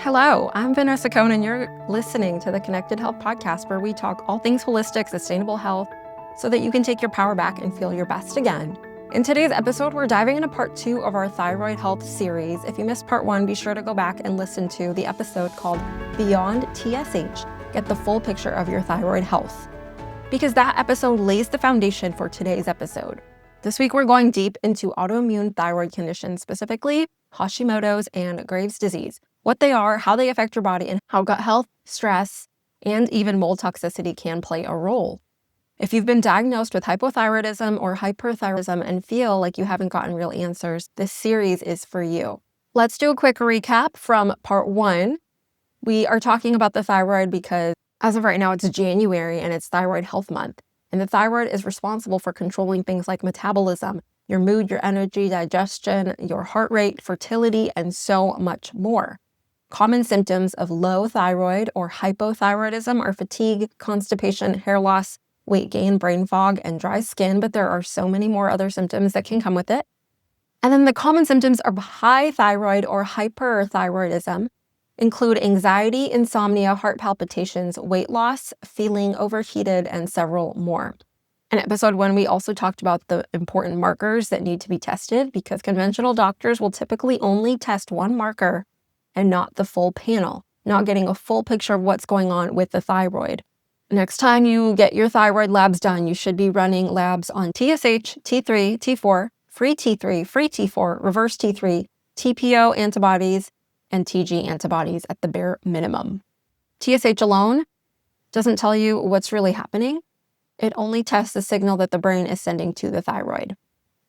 Hello, I'm Vanessa Cohn, and you're listening to the Connected Health Podcast, where we talk all things holistic, sustainable health, so that you can take your power back and feel your best again. In today's episode, we're diving into part 2 of our thyroid health series. If you missed part 1, be sure to go back and listen to the episode called Beyond TSH, Get the Full Picture of Your Thyroid Health, because that episode lays the foundation for today's episode. This week, we're going deep into autoimmune thyroid conditions, specifically Hashimoto's and Graves' disease, what they are, how they affect your body, and how gut health, stress, and even mold toxicity can play a role. If you've been diagnosed with hypothyroidism or hyperthyroidism and feel like you haven't gotten real answers, this series is for you. Let's do a quick recap from part 1. We are talking about the thyroid because as of right now, it's January and it's Thyroid Health Month. And the thyroid is responsible for controlling things like metabolism, your mood, your energy, digestion, your heart rate, fertility, and so much more. Common symptoms of low thyroid or hypothyroidism are fatigue, constipation, hair loss, weight gain, brain fog, and dry skin, but there are so many more other symptoms that can come with it. And then the common symptoms of high thyroid or hyperthyroidism include anxiety, insomnia, heart palpitations, weight loss, feeling overheated, and several more. In episode 1, we also talked about the important markers that need to be tested because conventional doctors will typically only test one marker and not the full panel, not getting a full picture of what's going on with the thyroid. Next time you get your thyroid labs done, you should be running labs on TSH, T3, T4, free T3, free T4, reverse T3, TPO antibodies, and TG antibodies at the bare minimum. TSH alone doesn't tell you what's really happening. It only tests the signal that the brain is sending to the thyroid.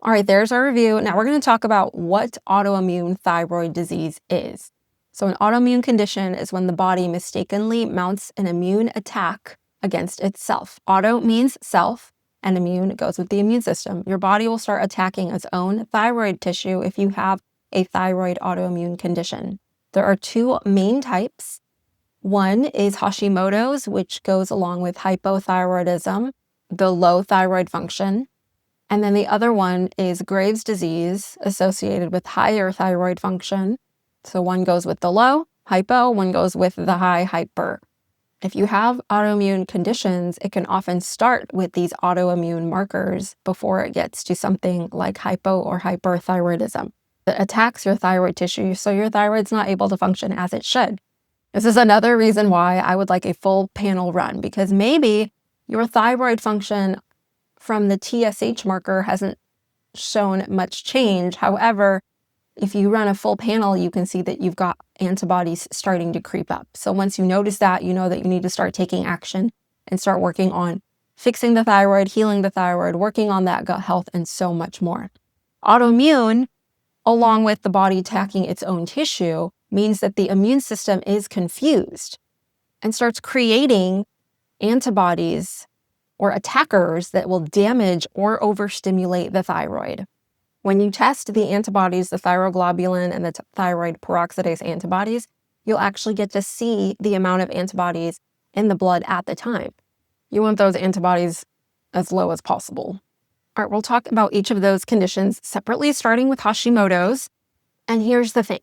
All right, there's our review. Now we're going to talk about what autoimmune thyroid disease is. So an autoimmune condition is when the body mistakenly mounts an immune attack against itself. Auto means self, and immune goes with the immune system. Your body will start attacking its own thyroid tissue if you have a thyroid autoimmune condition. There are 2 main types. One is Hashimoto's, which goes along with hypothyroidism, the low thyroid function. And then the other one is Graves' disease associated with higher thyroid function. So one goes with the low, hypo, one goes with the high, hyper. If you have autoimmune conditions, it can often start with these autoimmune markers before it gets to something like hypo or hyperthyroidism. It attacks your thyroid tissue, so your thyroid's not able to function as it should. This is another reason why I would like a full panel run, because maybe your thyroid function from the TSH marker hasn't shown much change. However, if you run a full panel, you can see that you've got antibodies starting to creep up. So once you notice that, you know that you need to start taking action and start working on fixing the thyroid, healing the thyroid, working on that gut health, and so much more. Autoimmune, along with the body attacking its own tissue, means that the immune system is confused and starts creating antibodies or attackers that will damage or overstimulate the thyroid. When you test the antibodies, the thyroglobulin and the thyroid peroxidase antibodies, you'll actually get to see the amount of antibodies in the blood at the time. You want those antibodies as low as possible. All right, we'll talk about each of those conditions separately, starting with Hashimoto's. And here's the thing.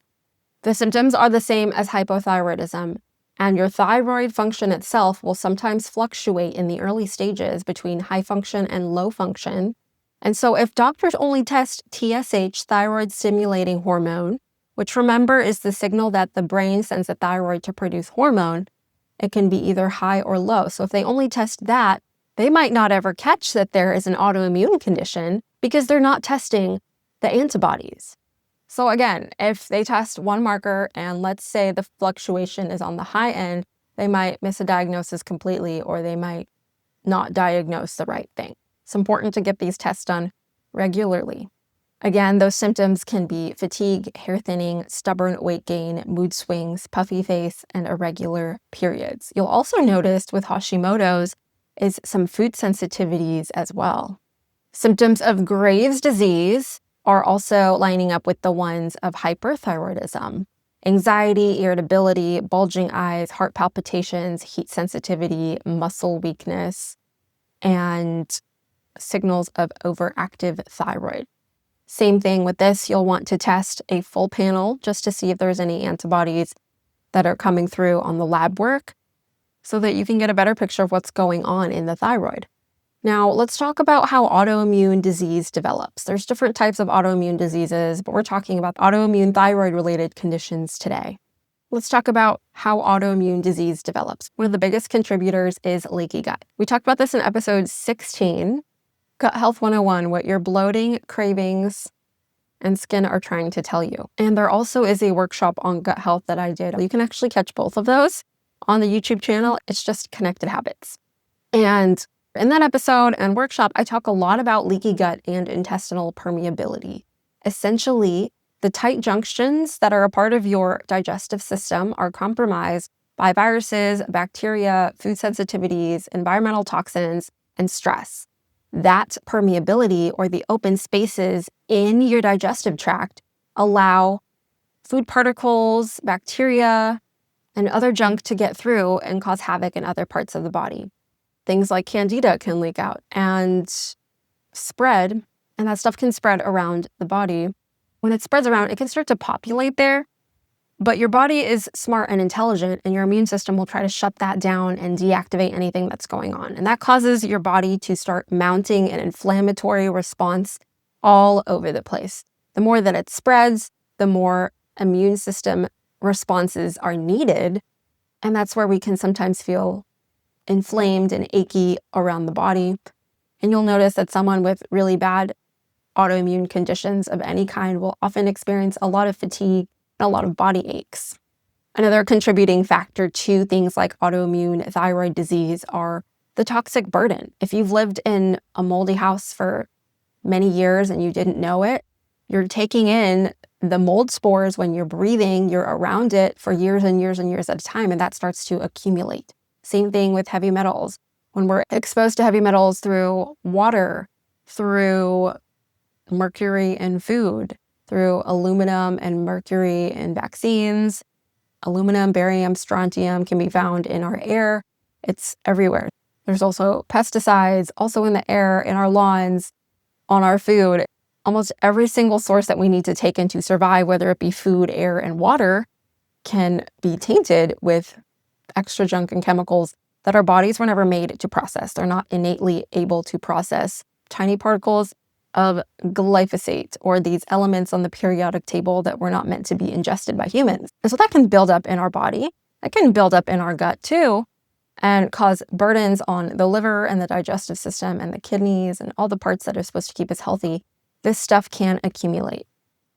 The symptoms are the same as hypothyroidism, and your thyroid function itself will sometimes fluctuate in the early stages between high function and low function. And so if doctors only test TSH, thyroid stimulating hormone, which remember is the signal that the brain sends the thyroid to produce hormone, it can be either high or low. So if they only test that, they might not ever catch that there is an autoimmune condition because they're not testing the antibodies. So again, if they test one marker and let's say the fluctuation is on the high end, they might miss a diagnosis completely, or they might not diagnose the right thing. It's important to get these tests done regularly. Again, those symptoms can be fatigue, hair thinning, stubborn weight gain, mood swings, puffy face, and irregular periods. You'll also notice with Hashimoto's is some food sensitivities as well. Symptoms of Graves' disease are also lining up with the ones of hyperthyroidism. Anxiety, irritability, bulging eyes, heart palpitations, heat sensitivity, muscle weakness, and signals of overactive thyroid. Same thing with this, you'll want to test a full panel just to see if there's any antibodies that are coming through on the lab work so that you can get a better picture of what's going on in the thyroid. Now, let's talk about how autoimmune disease develops. There's different types of autoimmune diseases, but we're talking about autoimmune thyroid-related conditions today. Let's talk about how autoimmune disease develops. One of the biggest contributors is leaky gut. We talked about this in episode 16, Gut Health 101, what your bloating, cravings, and skin are trying to tell you. And there also is a workshop on gut health that I did. You can actually catch both of those on the YouTube channel. It's just Connected Habits. And in that episode and workshop, I talk a lot about leaky gut and intestinal permeability. Essentially, the tight junctions that are a part of your digestive system are compromised by viruses, bacteria, food sensitivities, environmental toxins, and stress. That permeability, or the open spaces in your digestive tract, allow food particles, bacteria, and other junk to get through and cause havoc in other parts of the body. Things like candida can leak out and spread, and that stuff can spread around the body. When it spreads around, it can start to populate there, but your body is smart and intelligent, and your immune system will try to shut that down and deactivate anything that's going on. And that causes your body to start mounting an inflammatory response all over the place. The more that it spreads, the more immune system responses are needed, and that's where we can sometimes feel inflamed and achy around the body. And you'll notice that someone with really bad autoimmune conditions of any kind will often experience a lot of fatigue and a lot of body aches. Another contributing factor to things like autoimmune thyroid disease are the toxic burden. If you've lived in a moldy house for many years and you didn't know it, you're taking in the mold spores when you're breathing, you're around it for years and years and years at a time, and that starts to accumulate. Same thing with heavy metals. When we're exposed to heavy metals through water, through mercury in food, through aluminum and mercury in vaccines, aluminum, barium, strontium can be found in our air. It's everywhere. There's also pesticides also in the air, in our lawns, on our food. Almost every single source that we need to take in to survive, whether it be food, air, and water, can be tainted with extra junk and chemicals that our bodies were never made to process. They're not innately able to process tiny particles of glyphosate or these elements on the periodic table that were not meant to be ingested by humans. And so that can build up in our body. That can build up in our gut too and cause burdens on the liver and the digestive system and the kidneys and all the parts that are supposed to keep us healthy. This stuff can accumulate.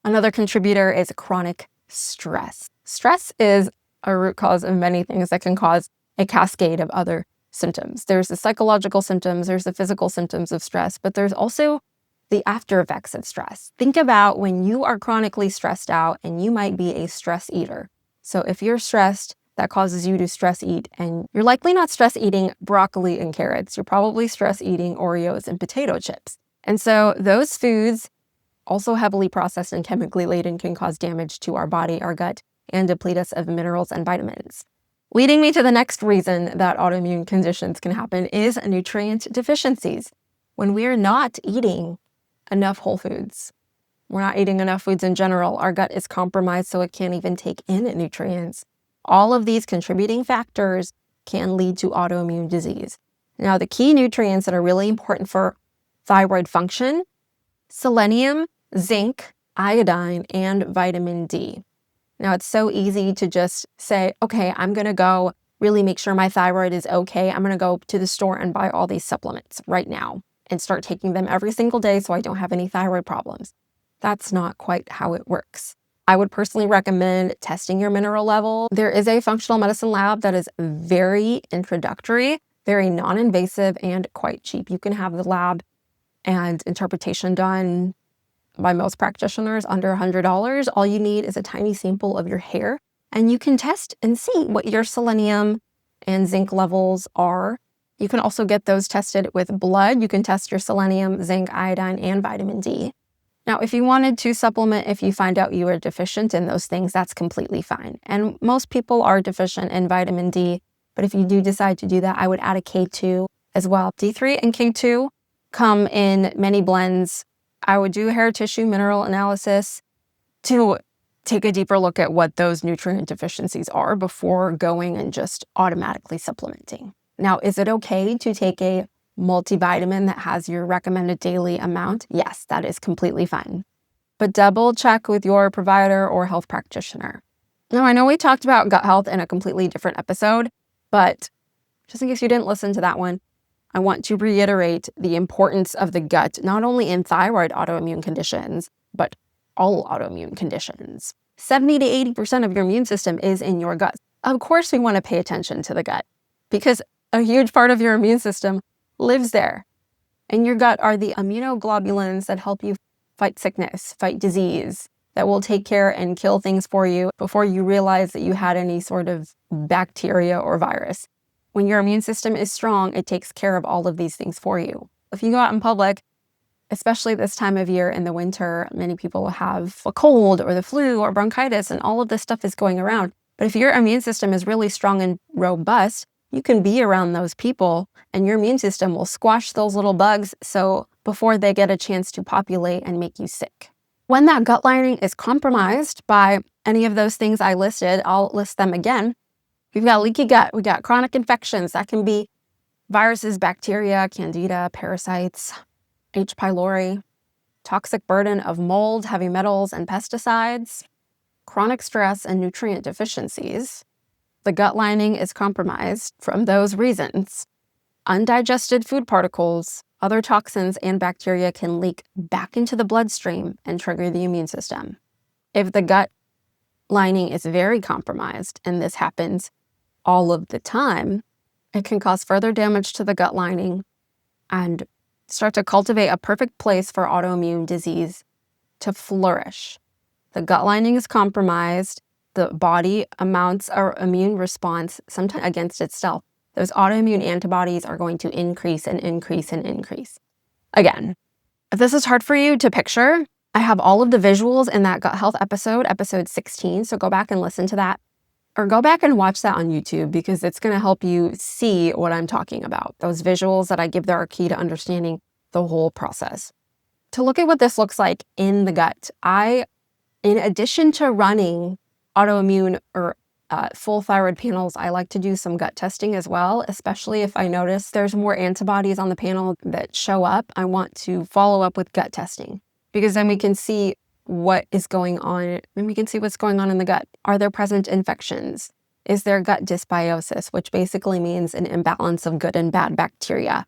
Another contributor is chronic stress. Stress is a root cause of many things that can cause a cascade of other symptoms. There's the psychological symptoms, there's the physical symptoms of stress, but there's also the after effects of stress. Think about when you are chronically stressed out, and you might be a stress eater. So if you're stressed, that causes you to stress eat, and you're likely not stress eating broccoli and carrots. You're probably stress eating Oreos and potato chips. And so those foods, also heavily processed and chemically laden, can cause damage to our body, our gut, and deplete us of minerals and vitamins. Leading me to the next reason that autoimmune conditions can happen is nutrient deficiencies. When we're not eating enough whole foods, we're not eating enough foods in general, our gut is compromised so it can't even take in nutrients. All of these contributing factors can lead to autoimmune disease. Now, the key nutrients that are really important for thyroid function: selenium, zinc, iodine, and vitamin D. Now, it's so easy to just say, okay, I'm going to go really make sure my thyroid is okay. I'm going to go to the store and buy all these supplements right now and start taking them every single day so I don't have any thyroid problems. That's not quite how it works. I would personally recommend testing your mineral level. There is a functional medicine lab that is very introductory, very non-invasive, and quite cheap. You can have the lab and interpretation done by most practitioners under $100. All you need is a tiny sample of your hair, and you can test and see what your selenium and zinc levels are. You can also get those tested with blood. You can test your selenium, zinc, iodine, and vitamin D. Now, if you wanted to supplement, if you find out you are deficient in those things, that's completely fine. And most people are deficient in vitamin D, but if you do decide to do that, I would add a K2 as well. D3 and K2 come in many blends. I would do hair tissue mineral analysis to take a deeper look at what those nutrient deficiencies are before going and just automatically supplementing. Now, is it okay to take a multivitamin that has your recommended daily amount? Yes, that is completely fine. But double check with your provider or health practitioner. Now, I know we talked about gut health in a completely different episode, but just in case you didn't listen to that one, I want to reiterate the importance of the gut, not only in thyroid autoimmune conditions, but all autoimmune conditions. 70 to 80% of your immune system is in your gut. Of course, we want to pay attention to the gut because a huge part of your immune system lives there. In your gut are the immunoglobulins that help you fight sickness, fight disease, that will take care and kill things for you before you realize that you had any sort of bacteria or virus. When your immune system is strong, it takes care of all of these things for you. If you go out in public, especially this time of year in the winter, many people have a cold or the flu or bronchitis, and all of this stuff is going around. But if your immune system is really strong and robust, you can be around those people and your immune system will squash those little bugs so before they get a chance to populate and make you sick. When that gut lining is compromised by any of those things I listed, I'll list them again. We've got leaky gut, we got chronic infections. That can be viruses, bacteria, candida, parasites, H. pylori, toxic burden of mold, heavy metals, and pesticides, chronic stress, and nutrient deficiencies. The gut lining is compromised from those reasons. Undigested food particles, other toxins, and bacteria can leak back into the bloodstream and trigger the immune system. If the gut lining is very compromised, and this happens all of the time, it can cause further damage to the gut lining and start to cultivate a perfect place for autoimmune disease to flourish. The gut lining is compromised, the body mounts an immune response, sometimes against itself. Those autoimmune antibodies are going to increase and increase and increase. Again, if this is hard for you to picture, I have all of the visuals in that gut health episode 16, so go back and listen to that. Or go back and watch that on YouTube because it's going to help you see what I'm talking about. Those visuals that I give there are key to understanding the whole process. To look at what this looks like in the gut, in addition to running autoimmune or full thyroid panels, I like to do some gut testing as well, especially if I notice there's more antibodies on the panel that show up. I want to follow up with gut testing because then we can see what is going on, and we can see what's going on in the gut. Are there present infections? Is there gut dysbiosis, which basically means an imbalance of good and bad bacteria?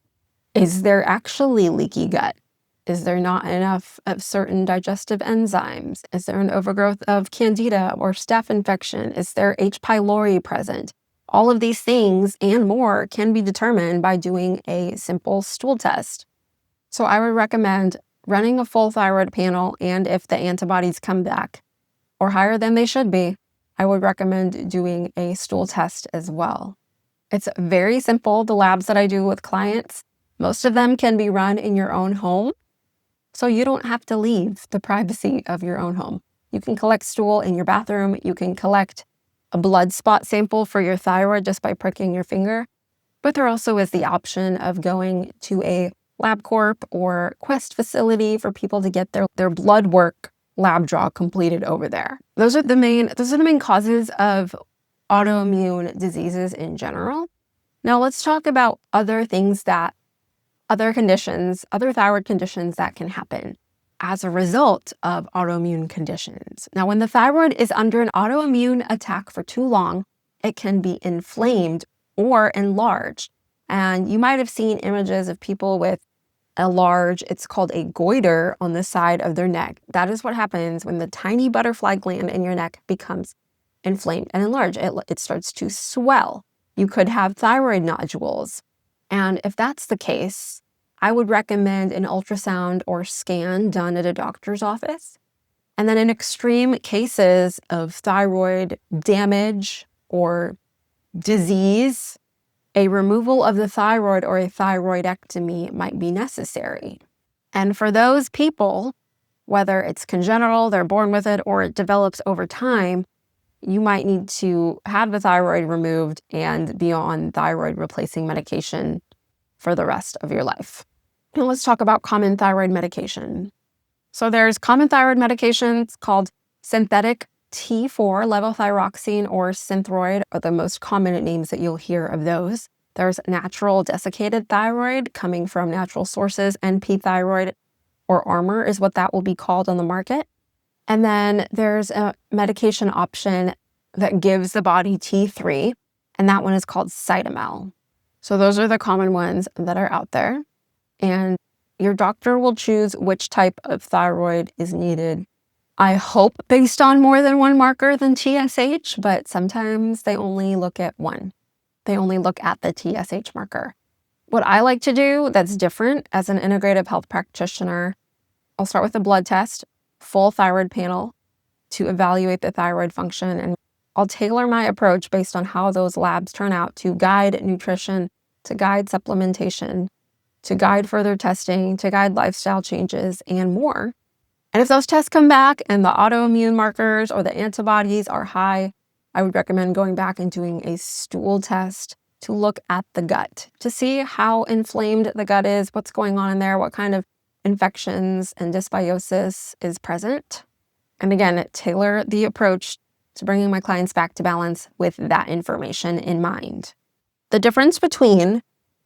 Is there actually leaky gut? Is there not enough of certain digestive enzymes? Is there an overgrowth of candida or staph infection? Is there H. pylori present? All of these things and more can be determined by doing a simple stool test. So I would recommend running a full thyroid panel, and if the antibodies come back or higher than they should be, I would recommend doing a stool test as well. It's very simple. The labs that I do with clients, most of them can be run in your own home, so you don't have to leave the privacy of your own home. You can collect stool in your bathroom. You can collect a blood spot sample for your thyroid just by pricking your finger. But there also is the option of going to a LabCorp or Quest facility for people to get their blood work lab draw completed over there. Those are the main causes of autoimmune diseases in general. Now let's talk about other thyroid conditions that can happen as a result of autoimmune conditions. Now, when the thyroid is under an autoimmune attack for too long, it can be inflamed or enlarged. And you might have seen images of people with it's called a goiter on the side of their neck. That is what happens when the tiny butterfly gland in your neck becomes inflamed and enlarged. It starts to swell. You could have thyroid nodules. And if that's the case, I would recommend an ultrasound or scan done at a doctor's office. And then in extreme cases of thyroid damage or disease, a removal of the thyroid or a thyroidectomy might be necessary. And for those people, whether it's congenital, they're born with it, or it develops over time, you might need to have the thyroid removed and be on thyroid replacing medication for the rest of your life. Now let's talk about common thyroid medication. So there's common thyroid medications called synthetic T4 levothyroxine or Synthroid are the most common names that you'll hear of those. There's natural desiccated thyroid coming from natural sources, and P-thyroid or Armor is what that will be called on the market. And then there's a medication option that gives the body T3, and that one is called Cytomel. So those are the common ones that are out there. And your doctor will choose which type of thyroid is needed. I hope based on more than one marker than TSH, but sometimes they only look at one. They only look at the TSH marker. What I like to do that's different as an integrative health practitioner, I'll start with a blood test, full thyroid panel to evaluate the thyroid function, and I'll tailor my approach based on how those labs turn out to guide nutrition, to guide supplementation, to guide further testing, to guide lifestyle changes, and more. And if those tests come back and the autoimmune markers or the antibodies are high, I would recommend going back and doing a stool test to look at the gut, to see how inflamed the gut is, what's going on in there, what kind of infections and dysbiosis is present. And again, tailor the approach to bringing my clients back to balance with that information in mind. The difference between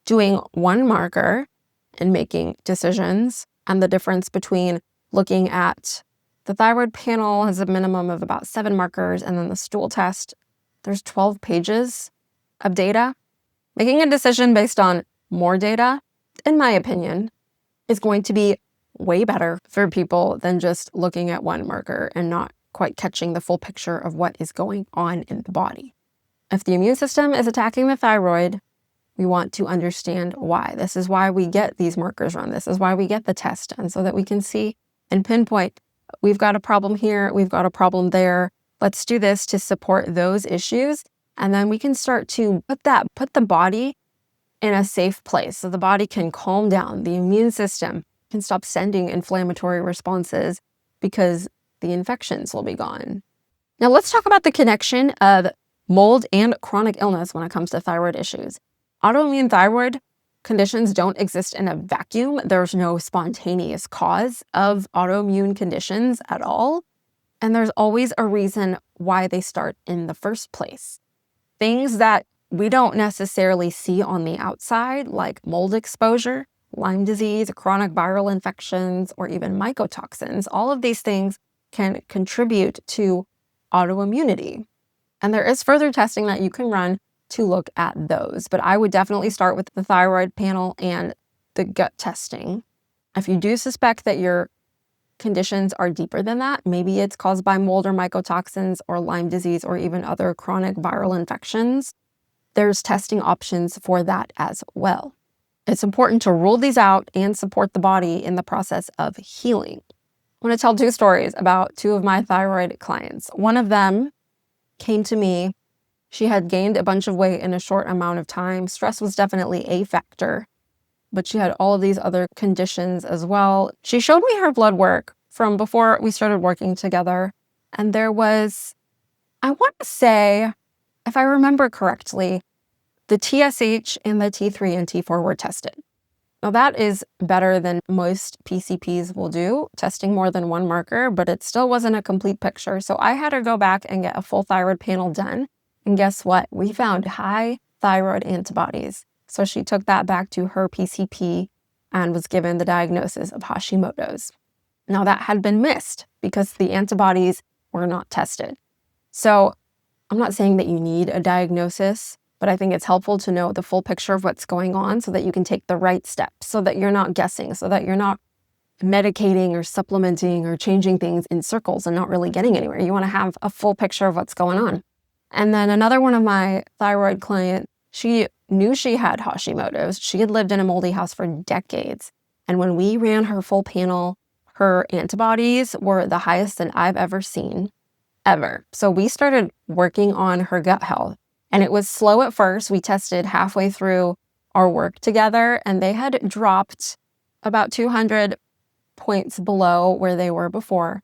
doing one marker and making decisions and the difference between looking at the thyroid panel has a minimum of about 7 markers, and then the stool test, there's 12 pages of data. Making a decision based on more data, in my opinion, is going to be way better for people than just looking at one marker and not quite catching the full picture of what is going on in the body. If the immune system is attacking the thyroid, we want to understand why. This is why we get these markers run. This is why we get the test done, so that we can see and pinpoint, we've got a problem here, we've got a problem there. Let's do this to support those issues. And then we can start to put the body in a safe place so the body can calm down. The immune system can stop sending inflammatory responses because the infections will be gone. Now let's talk about the connection of mold and chronic illness when it comes to thyroid issues. Autoimmune thyroid conditions don't exist in a vacuum. There's no spontaneous cause of autoimmune conditions at all. And there's always a reason why they start in the first place. Things that we don't necessarily see on the outside, like mold exposure, Lyme disease, chronic viral infections, or even mycotoxins, all of these things can contribute to autoimmunity. And there is further testing that you can run to look at those. But I would definitely start with the thyroid panel and the gut testing. If you do suspect that your conditions are deeper than that, maybe it's caused by mold or mycotoxins or Lyme disease or even other chronic viral infections, there's testing options for that as well. It's important to rule these out and support the body in the process of healing. I want to tell 2 stories about 2 of my thyroid clients. One of them came to me. She had gained a bunch of weight in a short amount of time. Stress was definitely a factor, but she had all of these other conditions as well. She showed me her blood work from before we started working together. And there was, I want to say, if I remember correctly, the TSH and the T3 and T4 were tested. Now that is better than most PCPs will do, testing more than one marker, but it still wasn't a complete picture. So I had her go back and get a full thyroid panel done. And guess what? We found high thyroid antibodies. So she took that back to her PCP and was given the diagnosis of Hashimoto's. Now that had been missed because the antibodies were not tested. So I'm not saying that you need a diagnosis, but I think it's helpful to know the full picture of what's going on so that you can take the right steps, so that you're not guessing, so that you're not medicating or supplementing or changing things in circles and not really getting anywhere. You want to have a full picture of what's going on. And then another one of my thyroid clients, she knew she had Hashimoto's. She had lived in a moldy house for decades. And when we ran her full panel, her antibodies were the highest that I've ever seen, ever. So we started working on her gut health. And it was slow at first. We tested halfway through our work together, and they had dropped about 200 points below where they were before.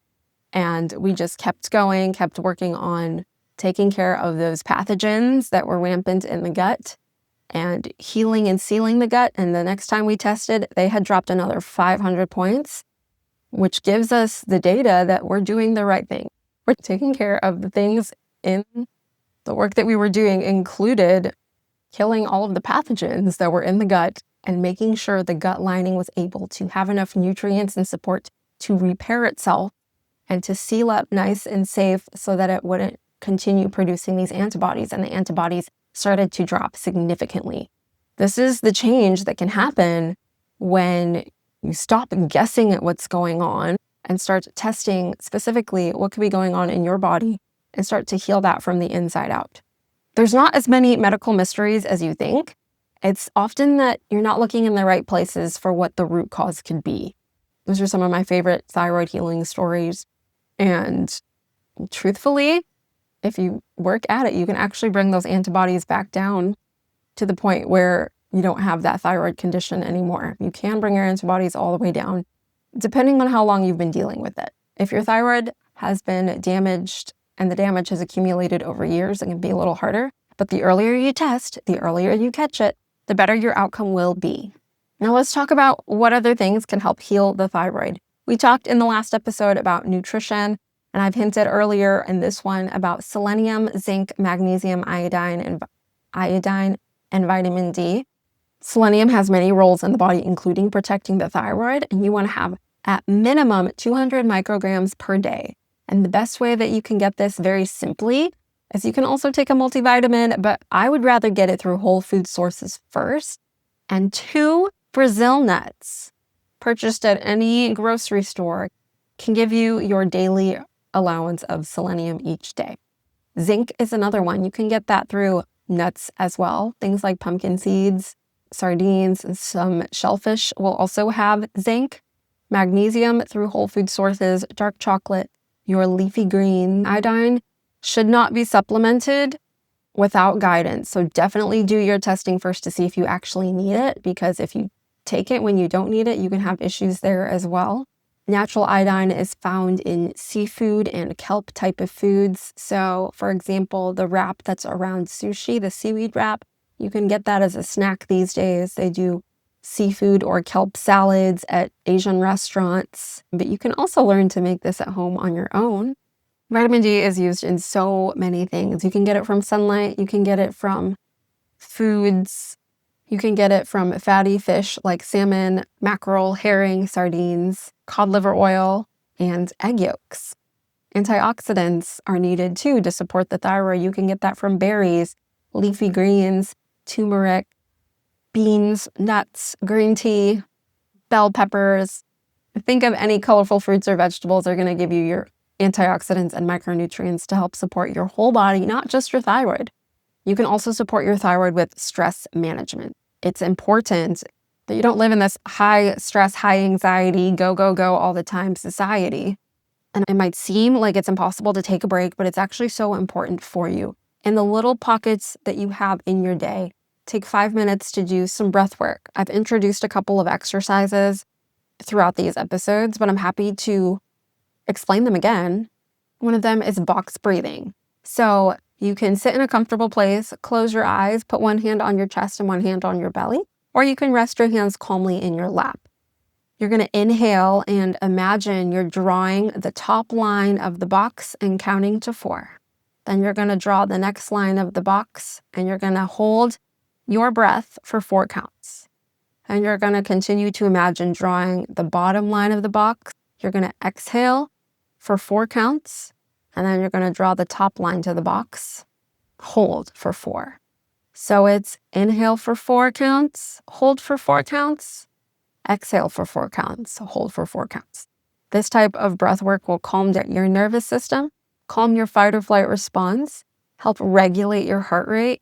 And we just kept going, kept working on taking care of those pathogens that were rampant in the gut and healing and sealing the gut. And the next time we tested, they had dropped another 500 points, which gives us the data that we're doing the right thing. we're taking care of the things in the work that we were doing included killing all of the pathogens that were in the gut and making sure the gut lining was able to have enough nutrients and support to repair itself and to seal up nice and safe so that it wouldn't continue producing these antibodies, and the antibodies started to drop significantly. This is the change that can happen when you stop guessing at what's going on and start testing specifically what could be going on in your body and start to heal that from the inside out. There's not as many medical mysteries as you think. It's often that you're not looking in the right places for what the root cause could be. Those are some of my favorite thyroid healing stories. And truthfully, if you work at it, you can actually bring those antibodies back down to the point where you don't have that thyroid condition anymore. You can bring your antibodies all the way down, depending on how long you've been dealing with it. If your thyroid has been damaged and the damage has accumulated over years, it can be a little harder. But the earlier you test, the earlier you catch it, the better your outcome will be. Now let's talk about what other things can help heal the thyroid. We talked in the last episode about nutrition, and I've hinted earlier in this one about selenium, zinc, magnesium, iodine, and vitamin D. Selenium has many roles in the body, including protecting the thyroid, and you want to have at minimum 200 micrograms per day. And the best way that you can get this very simply is you can also take a multivitamin, but I would rather get it through whole food sources first. And 2 Brazil nuts purchased at any grocery store can give you your daily allowance of selenium each day. Zinc is another one. You can get that through nuts as well. Things like pumpkin seeds, sardines, and some shellfish will also have zinc. Magnesium through whole food sources, dark chocolate, your leafy green. Iodine should not be supplemented without guidance. So definitely do your testing first to see if you actually need it, because if you take it when you don't need it, you can have issues there as well. Natural iodine is found in seafood and kelp type of foods. So for example, the wrap that's around sushi, the seaweed wrap, you can get that as a snack these days. They do seafood or kelp salads at Asian restaurants, but you can also learn to make this at home on your own. Vitamin D is used in so many things. You can get it from sunlight, you can get it from foods, you can get it from fatty fish like salmon, mackerel, herring, sardines, cod liver oil, and egg yolks. Antioxidants are needed too to support the thyroid. You can get that from berries, leafy greens, turmeric, beans, nuts, green tea, bell peppers. Think of any colorful fruits or vegetables are going to give you your antioxidants and micronutrients to help support your whole body, not just your thyroid. You can also support your thyroid with stress management. It's important that you don't live in this high stress, high anxiety, go, go, go all the time society. And it might seem like it's impossible to take a break, but it's actually so important for you. In the little pockets that you have in your day, take 5 minutes to do some breath work. I've introduced a couple of exercises throughout these episodes, but I'm happy to explain them again. One of them is box breathing. So you can sit in a comfortable place, close your eyes, put one hand on your chest and one hand on your belly, or you can rest your hands calmly in your lap. You're going to inhale and imagine you're drawing the top line of the box and counting to 4. Then you're going to draw the next line of the box and you're going to hold your breath for 4 counts. And you're going to continue to imagine drawing the bottom line of the box. You're going to exhale for 4 counts. And then you're going to draw the top line to the box, hold for 4. So it's inhale for 4 counts, hold for 4 counts, exhale for 4 counts, hold for 4 counts. This type of breath work will calm down your nervous system, calm your fight or flight response, help regulate your heart rate,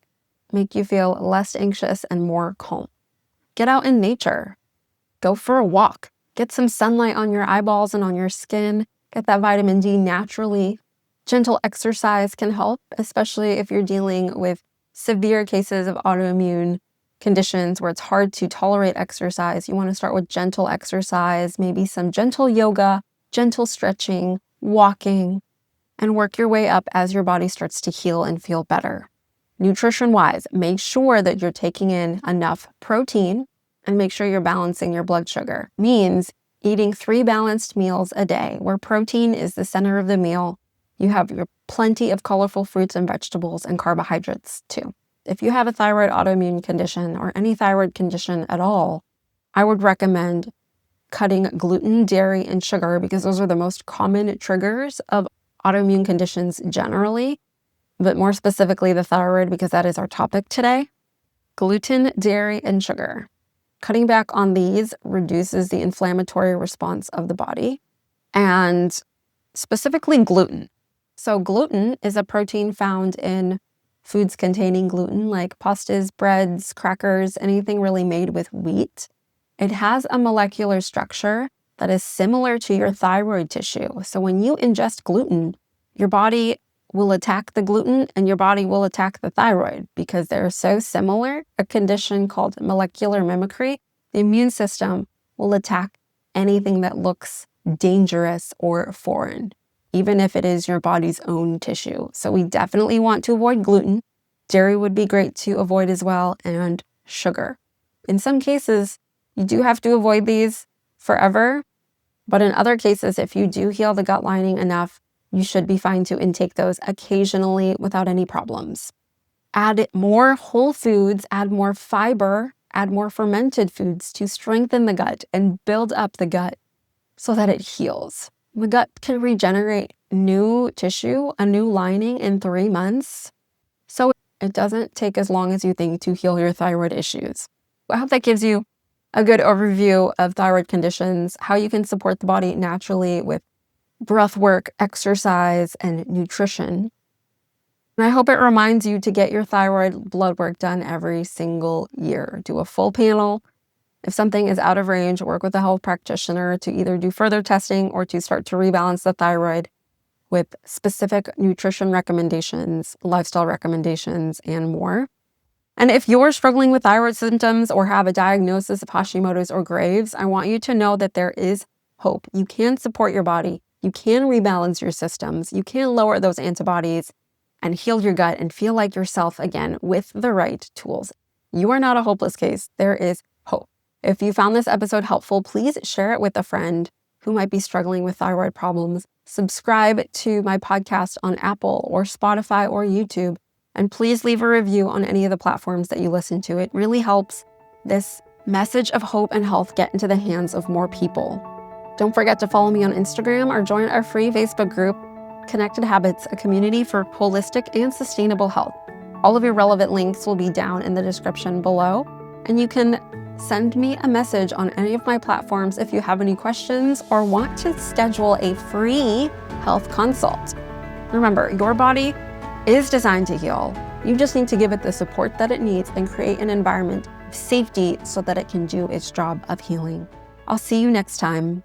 make you feel less anxious and more calm. Get out in nature. Go for a walk. Get some sunlight on your eyeballs and on your skin. Get that vitamin D naturally. Gentle exercise can help, especially if you're dealing with severe cases of autoimmune conditions where it's hard to tolerate exercise. You want to start with gentle exercise, maybe some gentle yoga, gentle stretching, walking, and work your way up as your body starts to heal and feel better. Nutrition-wise, make sure that you're taking in enough protein and make sure you're balancing your blood sugar. Means eating 3 balanced meals a day where protein is the center of the meal. You have your plenty of colorful fruits and vegetables and carbohydrates too. If you have a thyroid autoimmune condition or any thyroid condition at all, I would recommend cutting gluten, dairy, and sugar because those are the most common triggers of autoimmune conditions generally, but more specifically the thyroid because that is our topic today. Gluten, dairy, and sugar. Cutting back on these reduces the inflammatory response of the body, and specifically gluten. So gluten is a protein found in foods containing gluten like pastas, breads, crackers, anything really made with wheat. It has a molecular structure that is similar to your thyroid tissue. So when you ingest gluten, your body will attack the gluten and your body will attack the thyroid because they're so similar. A condition called molecular mimicry, the immune system will attack anything that looks dangerous or foreign, even if it is your body's own tissue. So we definitely want to avoid gluten. Dairy would be great to avoid as well, and sugar. In some cases, you do have to avoid these forever, but in other cases, if you do heal the gut lining enough, you should be fine to intake those occasionally without any problems. Add more whole foods, add more fiber, add more fermented foods to strengthen the gut and build up the gut so that it heals. The gut can regenerate new tissue, a new lining in 3 months. So it doesn't take as long as you think to heal your thyroid issues. I hope that gives you a good overview of thyroid conditions, how you can support the body naturally with breath work, exercise, and nutrition. And I hope it reminds you to get your thyroid blood work done every single year. Do a full panel. If something is out of range, work with a health practitioner to either do further testing or to start to rebalance the thyroid with specific nutrition recommendations, lifestyle recommendations, and more. And if you're struggling with thyroid symptoms or have a diagnosis of Hashimoto's or Graves', I want you to know that there is hope. You can support your body. You can rebalance your systems. You can lower those antibodies and heal your gut and feel like yourself again with the right tools. You are not a hopeless case. There is hope. If you found this episode helpful, please share it with a friend who might be struggling with thyroid problems. Subscribe to my podcast on Apple or Spotify or YouTube. And please leave a review on any of the platforms that you listen to. It really helps this message of hope and health get into the hands of more people. Don't forget to follow me on Instagram or join our free Facebook group, Connected Habits, a community for holistic and sustainable health. All of your relevant links will be down in the description below. And you can send me a message on any of my platforms if you have any questions or want to schedule a free health consult. Remember, your body is designed to heal. You just need to give it the support that it needs and create an environment of safety so that it can do its job of healing. I'll see you next time.